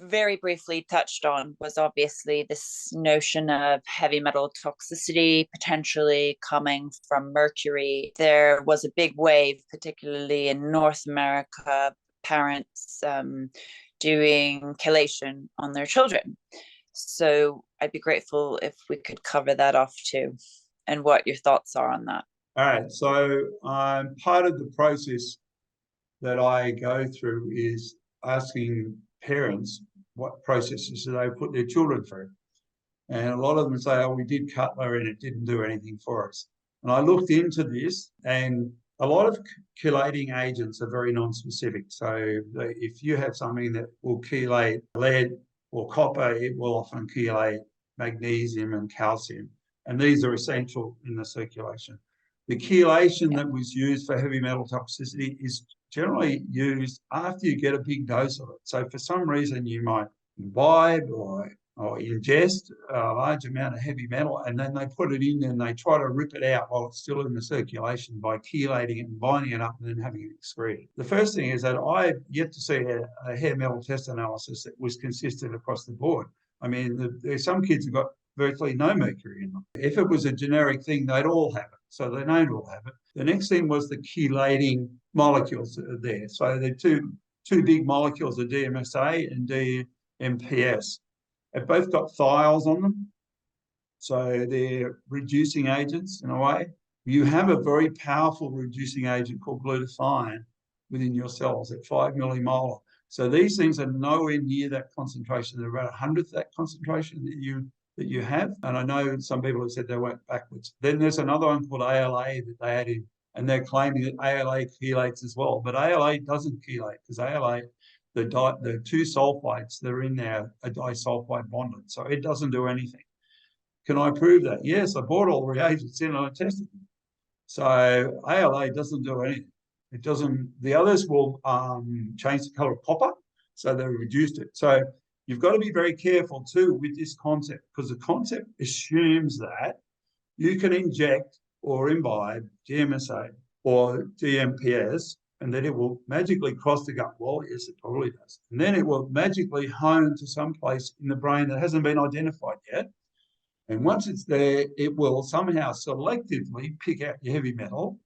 very briefly touched on was obviously this notion of heavy metal toxicity potentially coming from mercury. There was a big wave, particularly in North America, parents doing chelation on their children. So I'd be grateful if we could cover that off too, and what your thoughts are on that. All right. So part of the process that I go through is asking parents what processes do they put their children through. And a lot of them say, oh, we did cutler and it didn't do anything for us. And I looked into this, and a lot of chelating agents are very non-specific. So if you have something that will chelate lead or copper, it will often chelate magnesium and calcium. And these are essential in the circulation. The chelation that was used for heavy metal toxicity is generally used after you get a big dose of it. So for some reason you might imbibe or ingest a large amount of heavy metal, and then they put it in and they try to rip it out while it's still in the circulation by chelating it and binding it up and then having it excreted. The first thing is that I've yet to see a hair metal test analysis that was consistent across the board. I mean, there's some kids who've got virtually no mercury in them. If it was a generic thing, they'd all have it. So they don't all have it. The next thing was the chelating molecules that are there. So the two big molecules are DMSA and DMPS. They've both got thiols on them. So they're reducing agents in a way. You have a very powerful reducing agent called glutathione within your cells at 5 millimolar. So these things are nowhere near that concentration. They're about 100th that concentration that you have. And I know some people have said they went backwards. Then there's another one called ALA that they add in, and they're claiming that ALA chelates as well. But ALA doesn't chelate, because ALA, the two sulfides that are in there are disulfide bonded. So it doesn't do anything. Can I prove that? Yes, I bought all the reagents in and I tested them. So ALA doesn't do anything. It doesn't. The others will change the color of copper, so they reduced it. So you've got to be very careful too with this concept, because the concept assumes that you can inject or imbibe DMSA or DMPS and then it will magically cross the gut wall. Yes, it probably does. And then it will magically hone to some place in the brain that hasn't been identified yet. And once it's there, it will somehow selectively pick out your heavy metal,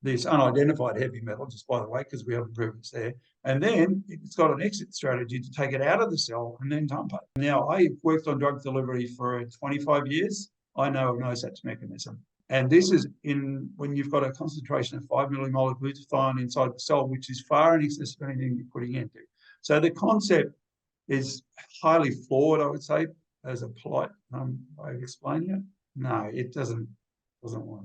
this unidentified heavy metal, just by the way, because we haven't proved it's there. And then it's got an exit strategy to take it out of the cell and then dump it. Now, I've worked on drug delivery for 25 years. I know of no such mechanism. And this is when you've got a concentration of 5 millimolar glutathione inside the cell, which is far in excess of anything you're putting into. So the concept is highly flawed, I would say, as a polite way of explaining it. No, it doesn't work.